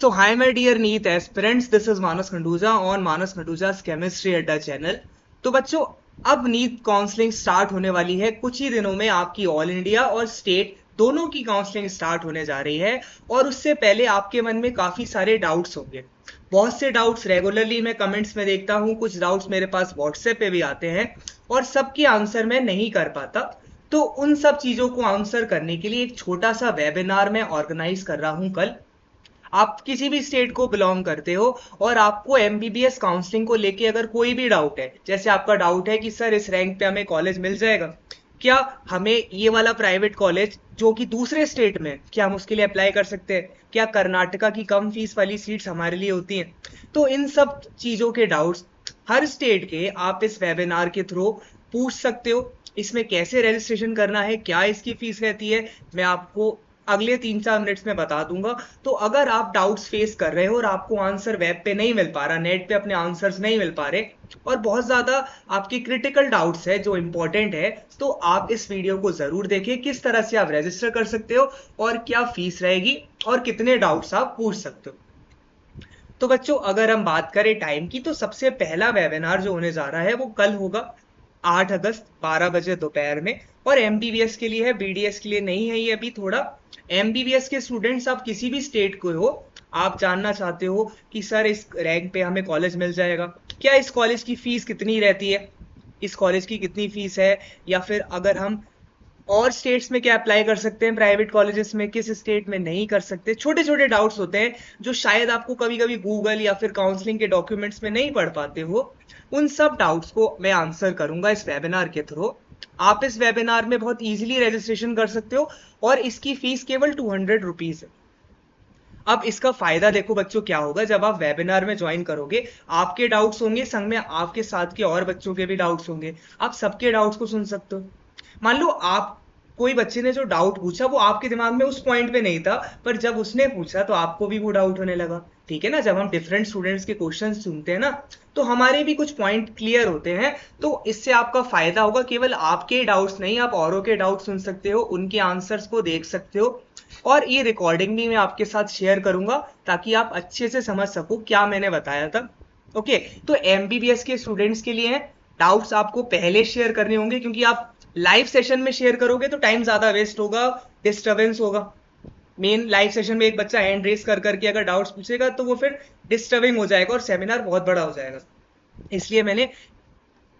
So hi my dear NEET aspirants, this is Manas Khanduja on Manas Khanduja's Chemistry Adda channel। तो बच्चों अब NEET counselling start होने वाली है। कुछ ही दिनों में आपकी ऑल इंडिया और स्टेट दोनों की काउंसलिंग स्टार्ट होने जा रही है और उससे पहले आपके मन में काफी सारे डाउट्स होंगे। बहुत से डाउट्स रेगुलरली मैं कमेंट्स में देखता हूँ, कुछ डाउट्स मेरे पास व्हाट्सएप पे भी आते हैं और सबके आंसर मैं नहीं कर पाता। तो उन सब चीजों को आंसर करने के लिए एक छोटा सा वेबिनार मैं ऑर्गेनाइज कर रहा हूँ कल। आप किसी भी स्टेट को बिलोंग करते हो और आपको एमबीबीएस काउंसलिंग को लेके अगर कोई भी डाउट है, जैसे आपका डाउट है कि सर इस रैंक पे हमें कॉलेज मिल जाएगा, क्या हमें ये वाला प्राइवेट कॉलेज जो कि दूसरे स्टेट में, क्या हम उसके लिए अप्लाई कर सकते हैं, क्या कर्नाटका की कम फीस वाली सीट्स हमारे लिए होती हैं। तो इन सब चीजों के डाउट्स हर स्टेट के आप इस वेबिनार के थ्रू पूछ सकते हो। इसमें कैसे रजिस्ट्रेशन करना है, क्या इसकी फीस रहती है, मैं आपको अगले 3-4 मिनट्स में बता दूंगा। तो अगर आप डाउट्स फेस कर रहे हो और आपको आंसर वेब पे नहीं मिल पा रहा, नेट पे अपने आंसर्स नहीं मिल पा रहे और बहुत ज्यादा आपके क्रिटिकल डाउट्स है जो इंपॉर्टेंट है, तो आप इस वीडियो को जरूर देखें। किस तरह से आप रजिस्टर कर सकते हो और क्या फीस रहेगी और कितने डाउट्स आप पूछ सकते हो। तो बच्चों अगर हम बात करें टाइम की, तो सबसे पहला वेबिनार जो होने जा रहा है वो कल होगा 8 अगस्त 12 बजे दोपहर में। और एमबीबीएस के लिए है, बीडीएस के लिए नहीं है ये अभी। थोड़ा एमबीबीएस के स्टूडेंट्स आप किसी भी स्टेट को हो, आप जानना चाहते हो कि सर इस रैंक पे हमें कॉलेज मिल जाएगा, क्या इस कॉलेज की फीस कितनी रहती है, इस कॉलेज की कितनी फीस है, या फिर अगर हम और स्टेट्स में क्या अप्लाई कर सकते हैं प्राइवेट कॉलेजेस में, किस स्टेट में नहीं कर सकते। छोटे छोटे डाउट्स होते हैं जो शायद आपको कभी कभी गूगल या फिर काउंसलिंग के डॉक्यूमेंट्स में नहीं पढ़ पाते हो। उन सब डाउट्स को मैं आंसर करूंगा इस वेबिनार के थ्रू। आप इस वेबिनार में बहुत इजीली रजिस्ट्रेशन कर सकते हो और इसकी फीस केवल 200 रुपीज है। अब इसका फायदा देखो बच्चों क्या होगा, जब आप वेबिनार में ज्वाइन करोगे आपके डाउट्स होंगे, संग में आपके साथ के और बच्चों के भी डाउट्स होंगे, आप सबके डाउट्स को सुन सकते हो। मान लो आप कोई बच्चे ने जो डाउट पूछा वो आपके दिमाग में उस पॉइंट पे नहीं था, पर जब उसने पूछा तो आपको भी वो डाउट होने लगा। ठीक है ना, जब हम डिफरेंट स्टूडेंट्स के क्वेश्चन सुनते हैं ना, तो हमारे भी कुछ पॉइंट क्लियर होते हैं। तो इससे आपका फायदा होगा, केवल आपके डाउट्स नहीं, आप औरों के डाउट सुन सकते हो, उनके आंसर्स को देख सकते हो। और ये रिकॉर्डिंग भी मैं आपके साथ शेयर करूंगा ताकि आप अच्छे से समझ सको क्या मैंने बताया था। ओके, तो एमबीबीएस के स्टूडेंट्स के लिए डाउट्स आपको पहले शेयर करने होंगे, क्योंकि आप लाइव सेशन में शेयर करोगे तो टाइम ज्यादा वेस्ट होगा, डिस्टर्बेंस होगा। मेन लाइव सेशन में एक बच्चा हैंड रेस कर करके अगर डाउट्स पूछेगा तो वो फिर डिस्टर्बिंग हो जाएगा और सेमिनार बहुत बड़ा हो जाएगा। इसलिए मैंने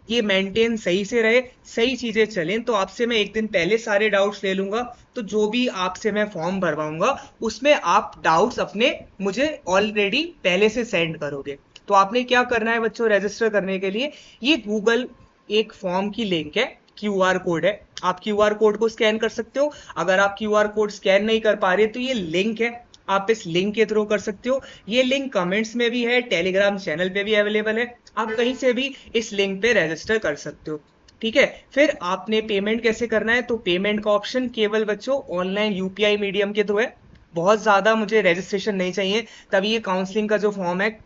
ये मेंटेन सही से रहे, सही चीजें चलें, तो आपसे मैं एक दिन पहले सारे डाउट्स ले लूंगा। तो जो भी आपसे मैं फॉर्म भरवाऊंगा उसमें आप डाउट्स अपने मुझे ऑलरेडी पहले से सेंड करोगे। तो आपने क्या करना है बच्चों, रजिस्टर करने के लिए ये गूगल एक फॉर्म की लिंक है, क्यूआर कोड है, आप क्यूआर कोड को स्कैन कर सकते हो। अगर आप क्यूआर कोड स्कैन नहीं कर पा रहे तो ये लिंक है, आप इस लिंक के थ्रू कर सकते हो। ये लिंक कमेंट्स में भी है, टेलीग्राम चैनल पे भी अवेलेबल है, आप कहीं से भी इस लिंक पे रजिस्टर कर सकते हो। ठीक है, फिर आपने पेमेंट कैसे करना है, तो पेमेंट का ऑप्शन केवल बच्चों ऑनलाइन यूपीआई मीडियम के थ्रू है। बहुत ज्यादा मुझे रजिस्ट्रेशन नहीं चाहिए, तभी ये काउंसलिंग का जो फॉर्म है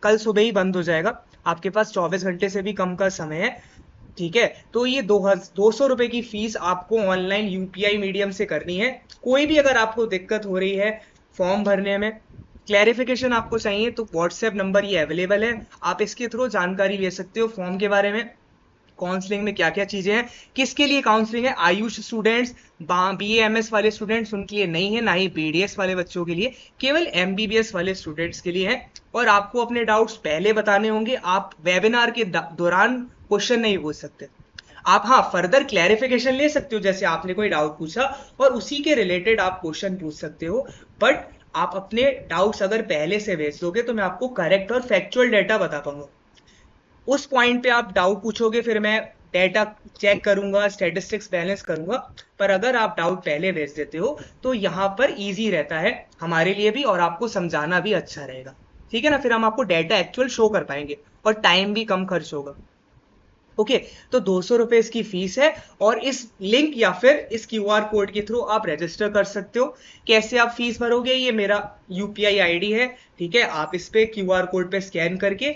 कल सुबह ही बंद हो जाएगा, आपके पास 24 घंटे से भी कम का समय है। ठीक है, तो ये 200 रुपए की फीस आपको ऑनलाइन यूपीआई मीडियम से करनी है। कोई भी अगर आपको दिक्कत हो रही है फॉर्म भरने में, क्लैरिफिकेशन आपको चाहिए, तो व्हाट्सएप नंबर ये अवेलेबल है, आप इसके थ्रू जानकारी ले सकते हो फॉर्म के बारे में, काउंसलिंग में क्या क्या चीजें हैं। किसके लिए काउंसलिंग है, आयुष स्टूडेंट्स, बीएएमएस वाले स्टूडेंट्स उनके लिए नहीं है, ना ही बीडीएस वाले बच्चों के लिए, केवल एमबीबीएस वाले स्टूडेंट्स के लिए है। और आपको अपने डाउट्स पहले बताने होंगे, आप वेबिनार के दौरान क्वेश्चन नहीं पूछ सकते। आप हाँ फर्दर क्लैरिफिकेशन ले सकते हो, जैसे आपने कोई डाउट पूछा और उसी के रिलेटेड आप क्वेश्चन पूछ सकते हो, बट आप अपने डाउट्स अगर पहले से भेज दोगे तो मैं आपको करेक्ट और फैक्चुअल डेटा बता पाऊंगा। उस पॉइंट पे आप डाउट पूछोगे, फिर मैं डेटा चेक करूंगा, स्टैटिस्टिक्स बैलेंस करूंगा। पर अगर आप डाउट पहले भेज देते हो तो यहाँ पर इजी रहता है हमारे लिए भी और आपको समझाना भी अच्छा रहेगा। ठीक है ना, फिर हम आपको डेटा एक्चुअल शो कर पाएंगे और टाइम भी कम खर्च होगा। ओके, तो 200 रुपए इसकी फीस है और इस लिंक या फिर इस क्यूआर कोड के थ्रू आप रजिस्टर कर सकते हो। कैसे आप फीस भरोगे, ये मेरा यूपीआई आईडी है। ठीक है, आप इस पे क्यूआर कोड पे स्कैन करके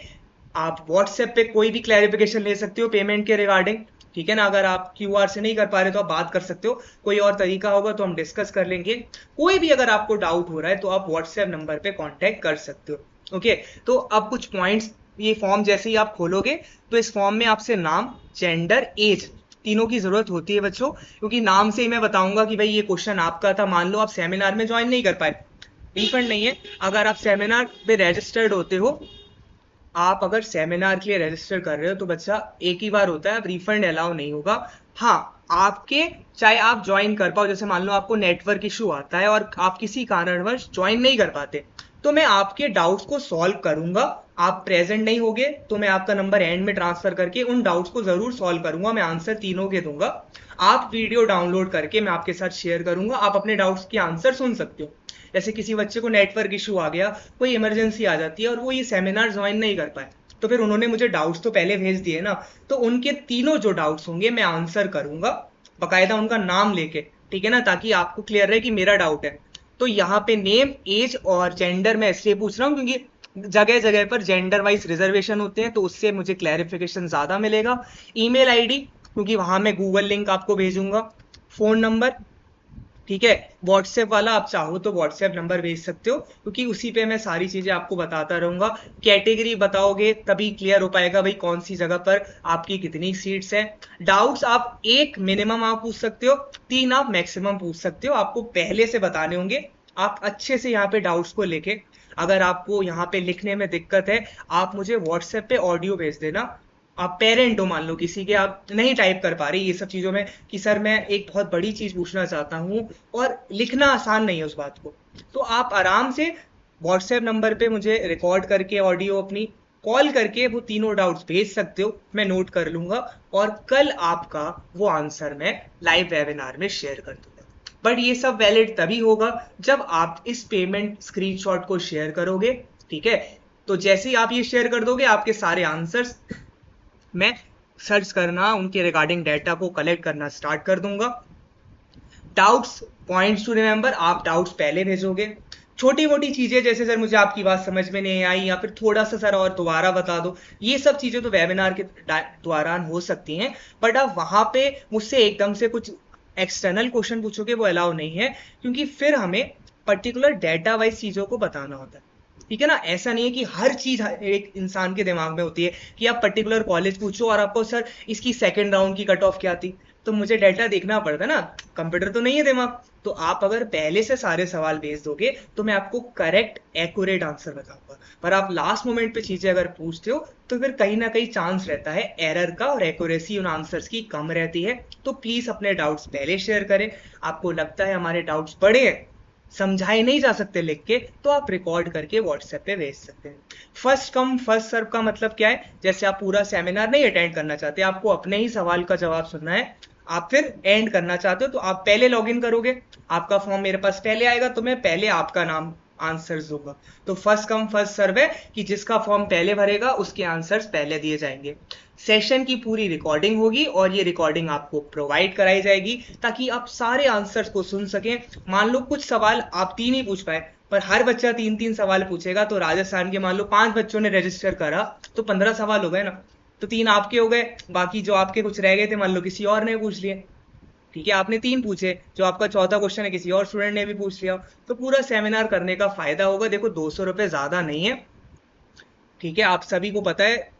आप व्हाट्सएप पे कोई भी क्लैरिफिकेशन ले सकते हो पेमेंट के रिगार्डिंग। ठीक है ना। अगर आप क्यूआर से नहीं कर पा रहे तो आप बात कर सकते हो, कोई और तरीका होगा तो हम डिस्कस कर लेंगे। कोई भी अगर आपको डाउट हो रहा है तो आप व्हाट्सएप नंबर पे कांटेक्ट कर सकते हो। ओके, तो अब कुछ पॉइंट्स, ये फॉर्म जैसे ही आप खोलोगे तो इस फॉर्म में आपसे नाम, जेंडर, एज तीनों की जरूरत होती है बच्चों, क्योंकि नाम से ही मैं बताऊंगा कि भाई ये क्वेश्चन आपका था। मान लो आप सेमिनार में ज्वाइन नहीं कर पाए, रिफंड नहीं है। अगर आप सेमिनार पे रजिस्टर्ड होते हो, आप अगर सेमिनार के लिए रजिस्टर कर रहे हो तो बच्चा एक ही बार होता है, अब रिफंड अलाउ नहीं होगा। हाँ, आपके चाहे आप ज्वाइन कर पाओ, जैसे मान लो आपको नेटवर्क इशू आता है और आप किसी कारणवश ज्वाइन नहीं कर पाते, तो मैं आपके डाउट्स को सॉल्व करूंगा। आप प्रेजेंट नहीं होगे तो मैं आपका नंबर एंड में ट्रांसफर करके उन डाउट्स को जरूर सॉल्व करूंगा, मैं आंसर तीनों के दूंगा। आप वीडियो डाउनलोड करके मैं आपके साथ शेयर करूंगा, आप अपने डाउट्स के आंसर सुन सकते हो। जैसे किसी बच्चे को नेटवर्क इशू आ गया, कोई इमरजेंसी आ जाती है और वो ये सेमिनार ज्वाइन नहीं कर पाए, तो फिर उन्होंने मुझे डाउट्स तो पहले भेज दिए ना, तो उनके तीनों जो डाउट्स होंगे मैं आंसर करूंगा, बकायदा उनका नाम लेके, ठीक है ना, ताकि आपको क्लियर रहे कि मेरा डाउट है। तो यहाँ पे नेम, एज और जेंडर मैं इसलिए पूछ रहा हूँ क्योंकि जगह जगह पर जेंडर वाइज रिजर्वेशन होते हैं, तो उससे मुझे क्लैरिफिकेशन ज्यादा मिलेगा। ईमेल आईडी, क्योंकि वहां मैं गूगल लिंक आपको भेजूंगा। फोन नंबर, ठीक है। व्हाट्सएप वाला आप चाहो तो व्हाट्सएप नंबर भेज सकते हो, क्योंकि उसी पे मैं सारी चीजें आपको बताता रहूंगा। कैटेगरी बताओगे तभी क्लियर हो पाएगा भाई कौन सी जगह पर आपकी कितनी सीट्स है। डाउट्स आप एक मिनिमम आप पूछ सकते हो, 3 आप मैक्सिमम पूछ सकते हो, आपको पहले से बताने होंगे। आप अच्छे से यहाँ पे डाउट्स को लेके, अगर आपको यहाँ पे लिखने में दिक्कत है, आप मुझे व्हाट्सएप पे ऑडियो भेज देना। आप पेरेंट हो मान लो किसी के, आप नहीं टाइप कर पा रहे ये सब चीजों में कि सर मैं एक बहुत बड़ी चीज पूछना चाहता हूँ, और लिखना आसान नहीं है उस बात को, तो आप आराम से व्हाट्सएप नंबर पे मुझे रिकॉर्ड करके ऑडियो अपनी कॉल करके वो तीनों डाउट्स भेज सकते हो, मैं नोट कर लूंगा और कल आपका वो आंसर मैं लाइव वेबिनार में शेयर कर दूंगा। बट ये सब वैलिड तभी होगा जब आप इस पेमेंट स्क्रीनशॉट को शेयर करोगे, ठीक है। तो जैसे ही आप ये शेयर कर दोगे, आपके सारे आंसर्स मैं सर्च करना, उनके रिगार्डिंग डाटा को कलेक्ट करना स्टार्ट कर दूंगा। डाउट्स, पॉइंट्स टू रिमेंबर, आप डाउट्स पहले भेजोगे। छोटी मोटी चीजें जैसे सर मुझे आपकी बात समझ में नहीं आई, या फिर थोड़ा सा सर और दोबारा बता दो, ये सब चीजें तो वेबिनार के दौरान हो सकती हैं। बट आप वहां पे मुझसे एकदम से कुछ एक्सटर्नल क्वेश्चन पूछोगे वो अलाउ नहीं है, क्योंकि फिर हमें पर्टिकुलर डाटा वाइज चीजों को बताना होता है, ठीक है ना। ऐसा नहीं है कि हर चीज एक इंसान के दिमाग में होती है कि आप पर्टिकुलर कॉलेज पूछो और आपको सर इसकी सेकंड राउंड की कट ऑफ क्या थी, तो मुझे डाटा देखना पड़ता ना, कंप्यूटर तो नहीं है दिमाग। तो आप अगर पहले से सारे सवाल भेज दोगे तो मैं आपको करेक्ट एक्यूरेट आंसर बताऊंगा, पर आप लास्ट मोमेंट पे चीजें अगर पूछते हो तो फिर कहीं ना कहीं चांस रहता है एरर का, और एक्यूरेसी उन आंसर्स की कम रहती है। तो प्लीज अपने डाउट्स पहले शेयर करें। आपको लगता है हमारे डाउट्स बड़े हैं, समझाए नहीं जा सकते लिख के, तो आप रिकॉर्ड करके व्हाट्सएप पे भेज सकते हैं। फर्स्ट कम फर्स्ट सर्व का मतलब क्या है, जैसे आप पूरा सेमिनार नहीं अटेंड करना चाहते, आपको अपने ही सवाल का जवाब सुनना है, आप फिर एंड करना चाहते हो, तो आप पहले लॉगिन करोगे, आपका फॉर्म मेरे पास पहले आएगा, तो मैं पहले आपका नाम आंसर्स दूंगा। तो फर्स्ट कम फर्स्ट सर्व है कि जिसका फॉर्म पहले भरेगा उसके आंसर्स पहले दिए जाएंगे। सेशन की पूरी रिकॉर्डिंग होगी और ये रिकॉर्डिंग आपको प्रोवाइड कराई जाएगी ताकि आप सारे आंसर्स को सुन सकें। मान लो कुछ सवाल आप 3 ही पूछ पाए, पर हर बच्चा 3-3 सवाल पूछेगा, तो राजस्थान के मान लो 5 बच्चों ने रजिस्टर करा तो 15 सवाल हो गए ना, तो 3 आपके हो गए, बाकी जो आपके कुछ रह गए थे मान लो किसी और ने पूछ लिए, ठीक है। आपने 3 पूछे, जो आपका चौथा क्वेश्चन है किसी और स्टूडेंट ने भी पूछ लिया, तो पूरा सेमिनार करने का फायदा होगा। देखो 200 रुपए ज्यादा नहीं है, ठीक है, आप सभी को पता है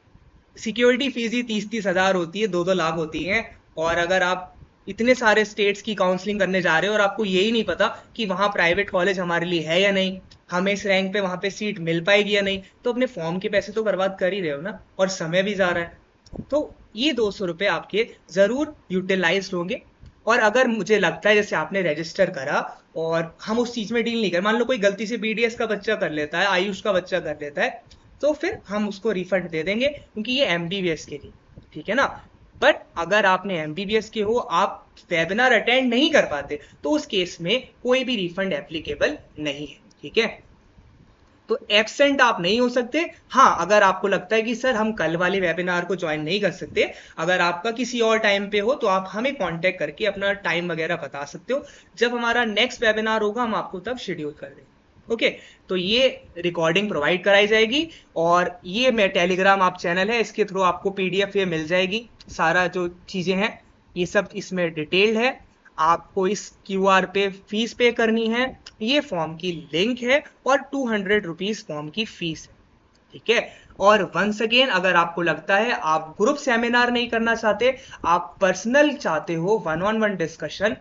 सिक्योरिटी फीस ही 30-30 हजार होती है, 2-2 लाख होती है। और अगर आप इतने सारे स्टेट्स की काउंसलिंग करने जा रहे हो और आपको यही नहीं पता कि वहां प्राइवेट कॉलेज हमारे लिए है या नहीं, हमें इस रैंक पे वहां पे सीट मिल पाएगी या नहीं, तो अपने फॉर्म के पैसे तो बर्बाद कर ही रहे हो ना, और समय भी जा रहा है। तो ये 200 रुपए आपके जरूर यूटिलाइज होंगे। और अगर मुझे लगता है जैसे आपने रजिस्टर करा और हम उस चीज में डील नहीं कर, मान लो कोई गलती से बीडीएस का बच्चा कर लेता है, आयुष का बच्चा कर लेता है, तो फिर हम उसको रिफंड दे देंगे, क्योंकि ये एमबीबीएस के लिए, ठीक है ना। बट अगर आपने एमबीबीएस के हो, आप वेबिनार अटेंड नहीं कर पाते, तो उस केस में कोई भी रिफंड एप्लीकेबल नहीं है, ठीक है। तो एब्सेंट आप नहीं हो सकते। हाँ, अगर आपको लगता है कि सर हम कल वाले वेबिनार को ज्वाइन नहीं कर सकते, अगर आपका किसी और टाइम पे हो तो आप हमें कांटेक्ट करके अपना टाइम वगैरह बता सकते हो, जब हमारा नेक्स्ट वेबिनार होगा हम आपको तब शेड्यूल कर देंगे। ओके, तो ये रिकॉर्डिंग प्रोवाइड कराई जाएगी और ये मैं टेलीग्राम आप चैनल है, इसके थ्रू आपको पीडीएफ ये मिल जाएगी, सारा जो चीज़ें हैं ये सब इसमें डिटेल्ड है। आपको इस क्यूआर पे फीस पे करनी है, ये फॉर्म की लिंक है और 200 रुपीज़ फॉर्म की फीस है, ठीक है। और वंस अगेन, अगर आपको लगता है आप ग्रुप सेमिनार नहीं करना चाहते, आप पर्सनल चाहते हो one on one discussion,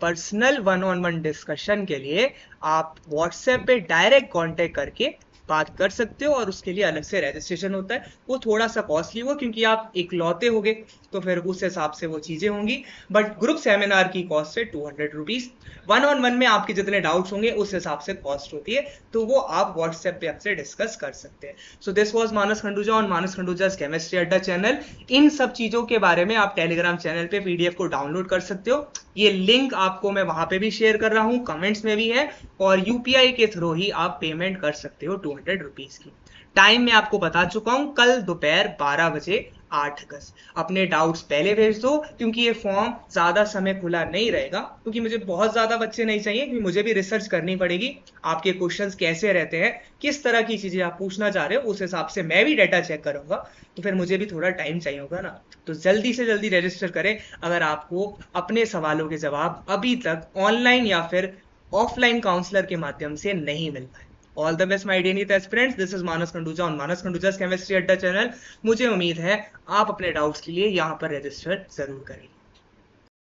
personal one on one discussion के लिए आप व्हाट्सएप पे डायरेक्ट कांटेक्ट करके बात कर सकते हो और उसके लिए अलग से रजिस्ट्रेशन होता है। वो थोड़ा सा कॉस्टली होगा क्योंकि आप इकलौते होगे, तो फिर उस हिसाब से वो चीज़ें होंगी। बट ग्रुप सेमिनार की कॉस्ट है 200 रुपीज़। वन ऑन वन में आपके जितने डाउट्स होंगे उस हिसाब से कॉस्ट होती है, तो वो आप व्हाट्सएप पे हमसे डिस्कस कर सकते हैं। So this was Manas Khanduja on Manas Khanduja's Chemistry Adda channel. इन सब चीज़ों के बारे में आप टेलीग्राम चैनल पे पीडीएफ को डाउनलोड कर सकते हो। ये लिंक आपको मैं वहां पे भी शेयर कर रहा हूँ, कमेंट्स में भी है, और यूपीआई के थ्रू ही आप पेमेंट कर सकते हो 200 रुपीज़ की। टाइम मैं आपको बता चुका हूँ, कल दोपहर 12 बजे 8 अगस्त। अपने डाउट्स पहले भेज दो क्योंकि ये फॉर्म ज़्यादा समय खुला नहीं रहेगा, क्योंकि मुझे बहुत ज़्यादा बच्चे नहीं चाहिए, क्योंकि मुझे भी रिसर्च करनी पड़ेगी आपके क्वेश्चंस कैसे रहते हैं, किस तरह की चीज़ें आप पूछना चाह रहे हो, उस हिसाब से मैं भी डाटा चेक करूँगा, तो फिर मुझे भी थोड़ा टाइम चाहिए होगा ना। तो जल्दी से जल्दी रजिस्टर करें अगर आपको अपने सवालों के जवाब अभी तक ऑनलाइन या फिर ऑफलाइन काउंसलर के माध्यम से नहीं मिल पाए। All the best my dear NEET aspirants, this is Manas Khanduja on Manas Khanduja's Chemistry Adda channel. मुझे उम्मीद है आप अपने डाउट्स के लिए यहाँ पर रजिस्टर जरूर करेंगे।